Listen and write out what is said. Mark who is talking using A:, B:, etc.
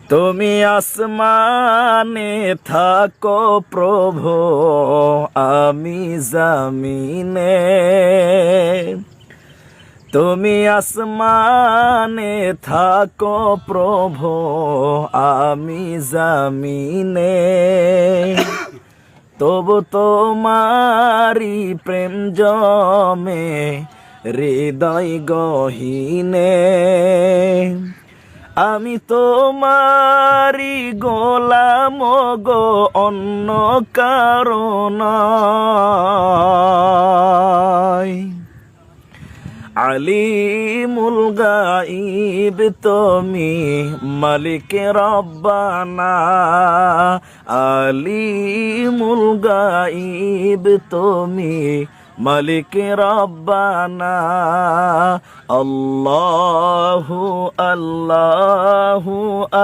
A: তুমি আসমানে থাকো প্রভু, আমি জমিনে। তুমি আসমানে থাকো প্রভু, আমি জমিনে। তবু তোমারি প্রেম জমে হৃদয় গহীনে। আমি তোমারি গোলাম গো, অন্য কারণ নয়। আলিমুল গাইব তুমি, মালিক রব্বানা। আলিমুল গাইব তুমি, মালিক রব্বানা। আল্লাহু আল্লাহু